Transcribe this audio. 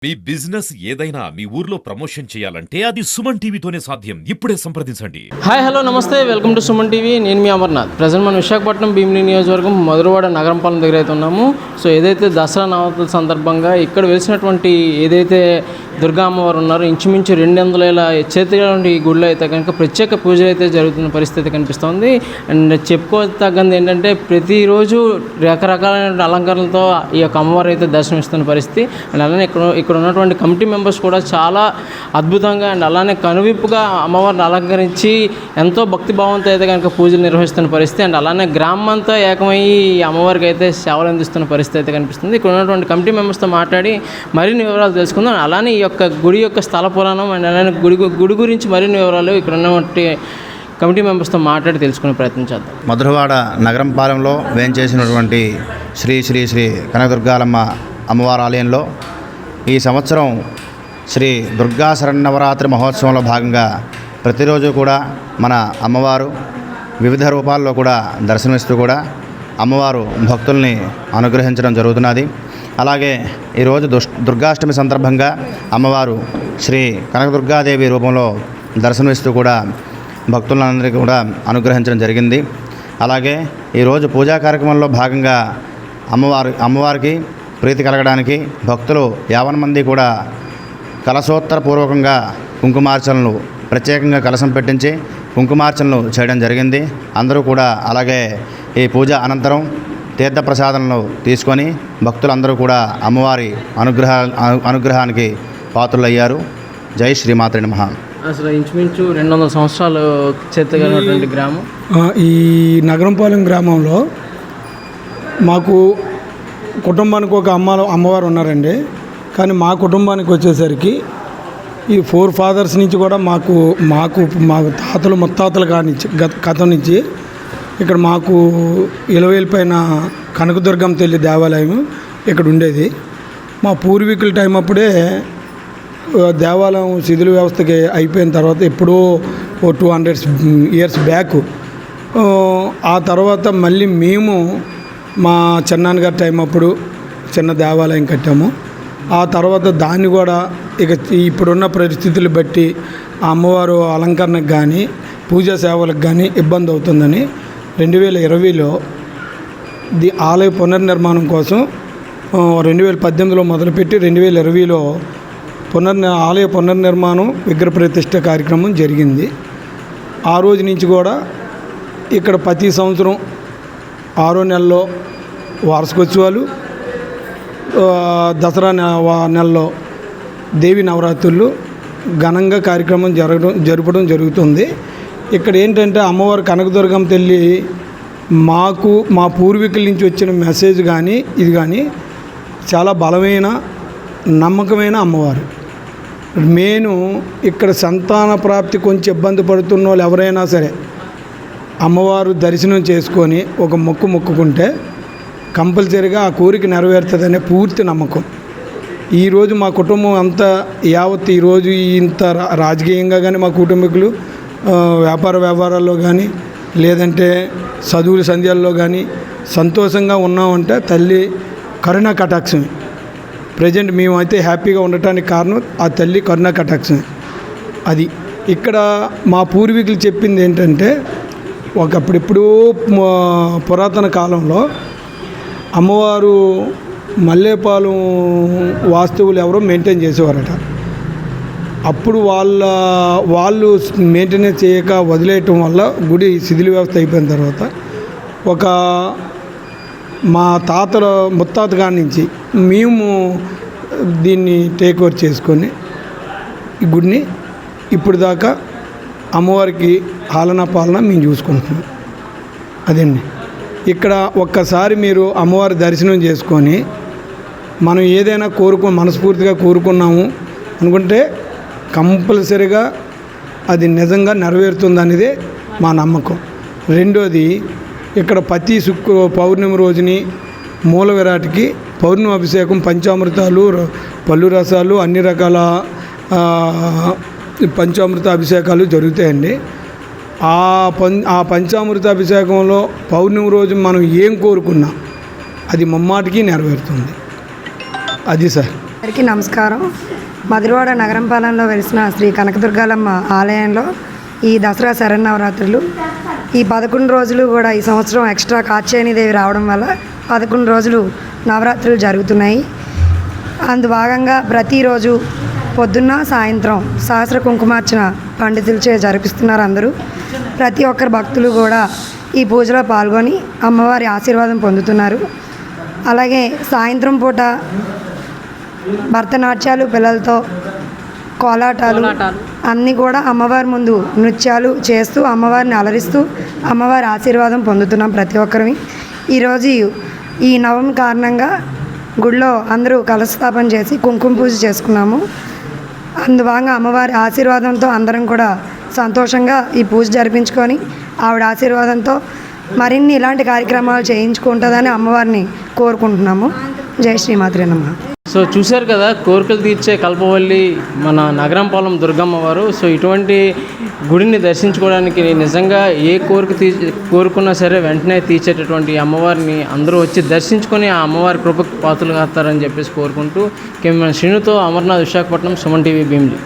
మీ business ఏదైనా మీ ఊర్లో promotion చేయాలంటే అది సుమన్ టీవీతోనే సాధ్యం. ఇప్పుడే సంప్రదించండి. హాయ్ హలో నమస్తే, వెల్కమ్ టు సుమన్ టీవీ. నేను మీ అమర్నాథ్. ప్రజెంట్ మనం విశాఖపట్నం భీమిలి నియోజకవర్గం మధురవాడ నగరంపాలెం దగ్గర అయితే ఉన్నాము. సో ఏదైతే దసరా నవరాత్రుల సందర్భంగా ఇక్కడ వెలిసినటువంటి ఏదైతే దుర్గా అమ్మవారు ఉన్నారో ఇంచుమించు 200 చేతిగా ఈ గుడిలో అయితే కనుక ప్రత్యేక పూజలు అయితే జరుగుతున్న పరిస్థితి కనిపిస్తుంది. అండ్ చెప్పుకోదగ్గది ఏంటంటే ప్రతిరోజు రకరకాలైన అలంకరణలతో ఈ యొక్క అమ్మవారు అయితే దర్శనమిస్తున్న పరిస్థితి. అండ్ అలానే ఇక్కడ ఉన్నటువంటి కమిటీ మెంబర్స్ కూడా చాలా అద్భుతంగా అండ్ అలానే కనువిప్పుగా అమ్మవారిని అలంకరించి ఎంతో భక్తిభావంతో అయితే కనుక పూజలు నిర్వహిస్తున్న పరిస్థితి. అండ్ అలానే గ్రామం అంతా ఏకమయ్యి అమ్మవారికి అయితే సేవలు అందిస్తున్న పరిస్థితి అయితే కనిపిస్తుంది. ఇక్కడ ఉన్నటువంటి కమిటీ మెంబర్స్తో మాట్లాడి మరిన్ని వివరాలు తెలుసుకుందాం. అలానే ఈ యొక్క గుడి యొక్క స్థల పురాణం అండ్ అలానే గుడి గురించి మరిన్ని వివరాలు ఇక్కడ ఉన్నటువంటి కమిటీ మెంబర్స్తో మాట్లాడి తెలుసుకునే ప్రయత్నం చేద్దాం. మధురవాడ నగరంపాలెంలో వేంచేసినటువంటి శ్రీ శ్రీ శ్రీ కనకదుర్గాలమ్మ అమ్మవారి ఆలయంలో ఈ సంవత్సరం శ్రీ దుర్గా శరన్నవరాత్రి మహోత్సవంలో భాగంగా ప్రతిరోజు కూడా మన అమ్మవారు వివిధ రూపాల్లో కూడా దర్శనమిస్తూ కూడా అమ్మవారు భక్తుల్ని అనుగ్రహించడం జరుగుతున్నది. అలాగే ఈరోజు దుర్గాష్టమి సందర్భంగా అమ్మవారు శ్రీ కనకదుర్గాదేవి రూపంలో దర్శనమిస్తూ కూడా భక్తులందరికీ కూడా అనుగ్రహించడం జరిగింది. అలాగే ఈరోజు పూజా కార్యక్రమంలో భాగంగా అమ్మవారికి ప్రీతి కలగడానికి భక్తులు 50 మంది కూడా కలశోత్తరపూర్వకంగా కుంకుమార్చనలు ప్రత్యేకంగా కలశం పెట్టించి కుంకుమార్చనలు చేయడం జరిగింది. అందరూ కూడా అలాగే ఈ పూజ అనంతరం తీర్థప్రసాదాలను తీసుకొని భక్తులందరూ కూడా అమ్మవారి అనుగ్రహానికి పాత్రులయ్యారు. జై శ్రీమాత్రే నమః. అసలు ఇంచుమించు 200 సంవత్సరాలు చేతగలిగినటువంటి గ్రామం ఈ నగరంపాలెం గ్రామంలో మాకు కుటుంబానికి ఒక అమ్మవారు ఉన్నారండి. కానీ మా కుటుంబానికి వచ్చేసరికి ఈ 4 ఫాదర్స్ నుంచి కూడా మాకు తాతలు ముత్తాతలు కానించి కథ నుంచి ఇక్కడ మాకు ఇలవేలు పైన కనకదుర్గమ్మ తల్లి దేవాలయం ఇక్కడ ఉండేది. మా పూర్వీకుల టైం అప్పుడే దేవాలయం శిథిల వ్యవస్థకి అయిపోయిన తర్వాత ఎప్పుడో 200 ఇయర్స్ బ్యాక్ ఆ తర్వాత మళ్ళీ మేము మా చిన్నాన్నగారి టైం అప్పుడు చిన్న దేవాలయం కట్టాము. ఆ తర్వాత దాన్ని కూడా ఇక ఇప్పుడున్న పరిస్థితులు బట్టి ఆ అమ్మవారు అలంకరణకు కానీ పూజా సేవలకు కానీ ఇబ్బంది అవుతుందని 2020లో ఆలయ పునర్నిర్మాణం కోసం 2018లో మొదలుపెట్టి 2020లో ఆలయ పునర్నిర్మాణం విగ్రహ ప్రతిష్ఠ కార్యక్రమం జరిగింది. ఆ రోజు నుంచి కూడా ఇక్కడ ప్రతి సంవత్సరం 6వ నెలలో వార్షికోత్సవాలు, దసరా నెలలో దేవి నవరాత్రులు ఘనంగా కార్యక్రమం జరపడం జరుగుతుంది. ఇక్కడ ఏంటంటే అమ్మవారు కనకదుర్గమ్మ తల్లి మాకు మా పూర్వీకుల నుంచి వచ్చిన మెసేజ్ కానీ ఇది కానీ చాలా బలమైన నమ్మకమైన అమ్మవారు. మెయిన్ ఇక్కడ సంతాన ప్రాప్తి కొంచెం ఇబ్బంది పడుతున్న వాళ్ళు ఎవరైనా సరే అమ్మవారు దర్శనం చేసుకొని ఒక మొక్కుకుంటే కంపల్సరీగా ఆ కోరిక నెరవేరుతుందనే పూర్తి నమ్మకం. ఈరోజు మా కుటుంబం అంతా యావత్ ఈరోజు ఇంత రాజకీయంగా కానీ మా కుటుంబీకులు వ్యవహారాల్లో కానీ లేదంటే చదువుల సంధ్యాల్లో కానీ సంతోషంగా ఉన్నామంటే తల్లి కరుణా కటాక్షమే. ప్రజెంట్ మేమైతే హ్యాపీగా ఉండటానికి కారణం ఆ తల్లి కరుణా కటాక్షమే. అది ఇక్కడ మా పూర్వీకులు చెప్పింది ఏంటంటే ఒకప్పుడెప్పుడూ పురాతన కాలంలో అమ్మవారు మల్లేపాలెం వాస్తువులు ఎవరో మెయింటైన్ చేసేవారట. అప్పుడు వాళ్ళు మెయింటెనెన్స్ చేయక వదిలేయటం వల్ల గుడి శిథిల వ్యవస్థ అయిపోయిన తర్వాత మా తాతల ముత్తాత గారి నుంచి మేము దీన్ని టేక్ ఓవర్ చేసుకొని ఈ గుడిని ఇప్పుడు దాకా అమ్మవారికి ఆలనా పాలన మేము చూసుకుంటున్నాం. అదండి. ఇక్కడ ఒక్కసారి మీరు అమ్మవారి దర్శనం చేసుకొని మనం ఏదైనా మనస్ఫూర్తిగా కోరుకున్నాము అనుకుంటే కంపల్సరీగా అది నిజంగా నెరవేరుతుందనేదే మా నమ్మకం. రెండోది ఇక్కడ ప్రతి పౌర్ణమి రోజుని మూల విరాట్కి పౌర్ణమి అభిషేకం పంచామృతాలు పళ్ళు రసాలు అన్ని రకాల పంచామృత అభిషేకాలు జరుగుతాయండి. ఆ పంచామృత అభిషేకంలో పౌర్ణమి రోజు మనం ఏం కోరుకున్నా అది ముమ్మాటికి నెరవేరుతుంది. అది సార్. అందరికీ నమస్కారం. మధురవాడ నగరంపాలెంలో వెలిసిన శ్రీ కనకదుర్గాలమ్మ ఆలయంలో ఈ దసరా శరన్నవరాత్రులు ఈ 11 రోజులు కూడా ఈ సంవత్సరం ఎక్స్ట్రా కాత్యాయనీదేవి రావడం వల్ల 11 రోజులు నవరాత్రులు జరుగుతున్నాయి. అందు భాగంగా ప్రతిరోజు పొద్దున్న సాయంత్రం సహస్ర కుంకుమార్చన పండితులచే జరిపిస్తున్నారు అందరూ. ప్రతి ఒక్కరు భక్తులు కూడా ఈ పూజలో పాల్గొని అమ్మవారి ఆశీర్వాదం పొందుతున్నారు. అలాగే సాయంత్రం పూట భరతనాట్యాలు పిల్లలతో కోలాటాలు అన్నీ కూడా అమ్మవారి ముందు నృత్యాలు చేస్తూ అమ్మవారిని అలరిస్తూ అమ్మవారి ఆశీర్వాదం పొందుతున్నాం ప్రతి ఒక్కరిని. ఈరోజు ఈ నవమి కారణంగా గుడిలో అందరూ కలశస్థాపన చేసి కుంకుమ పూజ చేసుకున్నాము. అందువల్ల అమ్మవారి ఆశీర్వాదంతో అందరం కూడా సంతోషంగా ఈ పూజ జరిపించుకొని ఆవిడ ఆశీర్వాదంతో మరిన్ని ఇలాంటి కార్యక్రమాలు చేయించుకుంటుందని అమ్మవారిని కోరుకుంటున్నాము. జై శ్రీమాత్రే నమః. సో చూశారు కదా, కోరికలు తీర్చే కల్పవల్లి మన నగరంపాలెం దుర్గమ్మ వారు. సో ఇటువంటి గుడిని దర్శించుకోవడానికి నిజంగా ఏ కోరుకున్నా సరే వెంటనే తీర్చేటటువంటి అమ్మవారిని అందరూ వచ్చి దర్శించుకొని ఆ అమ్మవారి కృపకు పాత్రలు కాస్తారని చెప్పేసి కోరుకుంటూ శ్రీనుతో అమర్నాథ్, విశాఖపట్నం, సుమన్ టీవీ, భీమిలి.